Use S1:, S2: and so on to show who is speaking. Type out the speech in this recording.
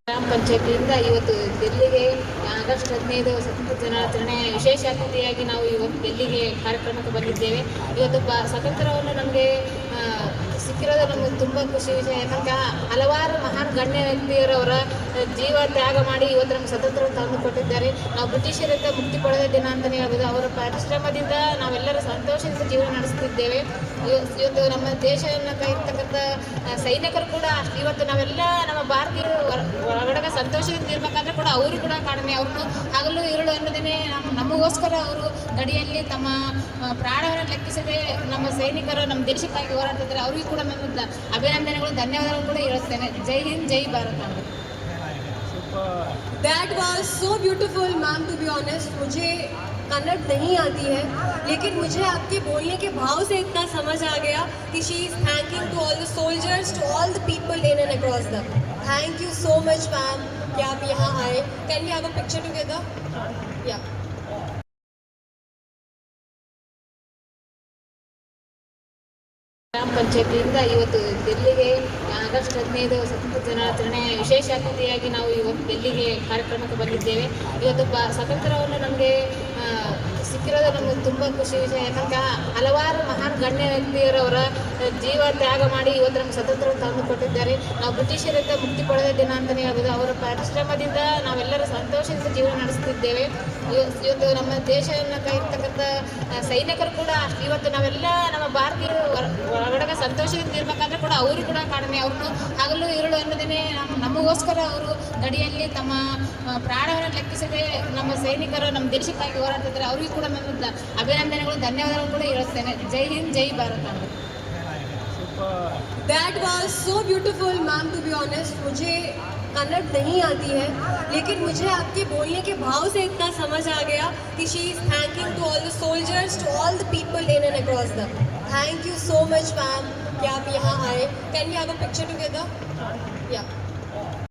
S1: ಗ್ರಾಮ ಪಂಚಾಯತಿಯಿಂದ ಇವತ್ತು ಡೆಲ್ಲಿಗೆ ಆಗಸ್ಟ್ 15 ಸ್ವತಂತ್ರ ದಿನಾಚರಣೆ ವಿಶೇಷ ಅತಿಥಿಯಾಗಿ ನಾವು ಇವತ್ತು ಡೆಲ್ಲಿಗೆ ಕಾರ್ಯಕ್ರಮಕ್ಕೆ ಬಂದಿದ್ದೇವೆ. ಇವತ್ತು ಸ್ವಾತಂತ್ರ್ಯವನ್ನು ನಮಗೆ ಸಿಕ್ಕಿರೋದು ನಮಗೆ ತುಂಬ ಖುಷಿ ವಿಷಯ. ಯಾಕಂದ್ರೆ ಹಲವಾರು ಮಹಾನ್ ಗಣ್ಯ ವ್ಯಕ್ತಿಯರವರ ಜೀವ ತ್ಯಾಗ ಮಾಡಿ ಇವತ್ತು ನಮ್ಗೆ ಸ್ವತಂತ್ರ ತಂದು ಕೊಟ್ಟಿದ್ದಾರೆ. ನಾವು ಬ್ರಿಟಿಷರಿಂದ ಮುಕ್ತಿ ಪಡೆದ ದಿನ ಅಂತಲೇ ಹೇಳ್ಬೋದು. ಅವರ ಪರಿಶ್ರಮದಿಂದ ನಾವೆಲ್ಲರೂ ಸಂತೋಷದಿಂದ ಜೀವನ ನಡೆಸುತ್ತಿದ್ದೇವೆ. ಇವತ್ತು ನಮ್ಮ ದೇಶವನ್ನು ಇರ್ತಕ್ಕಂಥ ಸೈನಿಕರು ಕೂಡ ಇವತ್ತು ನಾವೆಲ್ಲ ನಮ್ಮ ಭಾರತೀಯ ಹೊರಗಡೆ ಸಂತೋಷದಿಂದ ಇರ್ಬೇಕಂದ್ರೆ ಕೂಡ ಅವರು ಕೂಡ ಕಾರಣೆ. ಅವ್ರನ್ನು ಹಗಲು ಇರುಳು ಅನ್ನೋದೇ ನಮಗೋಸ್ಕರ ಅವರು ಗಡಿಯಲ್ಲಿ ತಮ್ಮ ಪ್ರಾಣವನ್ನು ಲೆಕ್ಕಿಸದೆ ನಮ್ಮ ಸೈನಿಕರು ನಮ್ಮ ದೇಶಕ್ಕಾಗಿ ಹೋರಾಡ್ತಿದ್ದಾರೆ. ಅವರಿಗೂ ಕೂಡ ನನ್ನ ಅಭಿನಂದನೆಗಳು, ಧನ್ಯವಾದಗಳು ಕೂಡ ಹೇಳುತ್ತೇನೆ. ಜೈ ಹಿಂದ್, ಜೈ Bharat.
S2: That was so beautiful, ma'am. To be honest, मुझे कन्नड़ नहीं आती है, लेकिन मुझे आपके बोलने के भाव से इतना समझ आ गया कि she is thanking to all the soldiers, to all the people in and across them. Thank you so much, ma'am, कि आप यहाँ आए. Can we have a picture together? Yeah.
S1: ಗ್ರಾಮ ಪಂಚಾಯತಿಯಿಂದ ಇವತ್ತು ಡೆಲ್ಲಿಗೆ ಆಗಸ್ಟ್ 15 ಸ್ವತಂತ್ರ ದಿನಾಚರಣೆ ವಿಶೇಷ ಅತಿಥಿಯಾಗಿ ನಾವು ಇವತ್ತು ಡೆಲ್ಲಿಗೆ ಕಾರ್ಯಕ್ರಮಕ್ಕೆ ಬಂದಿದ್ದೇವೆ. ಇವತ್ತು ಸ್ವಾತಂತ್ರ್ಯವನ್ನು ನಮಗೆ ಸಿಕ್ಕಿರೋದು ನಮಗೆ ತುಂಬ ಖುಷಿ ವಿಷಯ. ಯಾಕಂದ್ರೆ ಹಲವಾರು ಮಹಾನ್ ಗಣ್ಯ ವ್ಯಕ್ತಿಯರವರ ಜೀವ ತ್ಯಾಗ ಮಾಡಿ ಇವತ್ತು ನಮ್ಗೆ ಸ್ವತಂತ್ರ ತಂದು ಕೊಟ್ಟಿದ್ದಾರೆ. ನಾವು ಬ್ರಿಟಿಷರಿಂದ ಮುಕ್ತಿ ಪಡೆದ ದಿನ ಅಂತಲೇ ಹೇಳ್ಬೋದು. ಅವರ ಪರಿಶ್ರಮದಿಂದ ನಾವೆಲ್ಲರೂ ಸಂತೋಷದಿಂದ ಜೀವನ ನಡೆಸುತ್ತಿದ್ದೇವೆ. ಇವತ್ತು ನಮ್ಮ ದೇಶವನ್ನು ಇರ್ತಕ್ಕಂಥ ಸೈನಿಕರು ಕೂಡ ಇವತ್ತು ನಾವೆಲ್ಲ ನಮ್ಮ ಭಾರತೀಯ ಹೊರಗಡೆ ಸಂತೋಷದಿಂದ ಇರ್ಬೇಕಂದ್ರೆ ಕೂಡ ಅವರು ಕೂಡ ಕಾರಣೆ. ಅವ್ರನ್ನು ಹಗಲು ಇರುಳು ಅನ್ನೋದೇ ನಮಗೋಸ್ಕರ ಅವರು ಗಡಿಯಲ್ಲಿ ತಮ್ಮ ಪ್ರಾಣವನ್ನು ಲೆಕ್ಕಿಸದೆ ನಮ್ಮ ಸೈನಿಕರು ನಮ್ಮ ದೇಶಕ್ಕಾಗಿ ಹೋರಾಡ್ತಿದ್ದಾರೆ. ಅವರಿಗೂ ಕೂಡ ನನ್ನ ಅಭಿನಂದನೆಗಳು, ಧನ್ಯವಾದಗಳು ಕೂಡ ಹೇಳುತ್ತೇನೆ. ಜೈ ಹಿಂದ್, ಜೈ Bharat.
S2: That was so beautiful, ma'am. To be honest, मुझे कन्नड़ नहीं आती है, लेकिन मुझे आपके बोलने के भाव से इतना समझ आ गया कि she is thanking to all the soldiers, to all the people in and across them. Thank you so much, ma'am, कि आप यहाँ आए. Can we have a picture together? Yeah.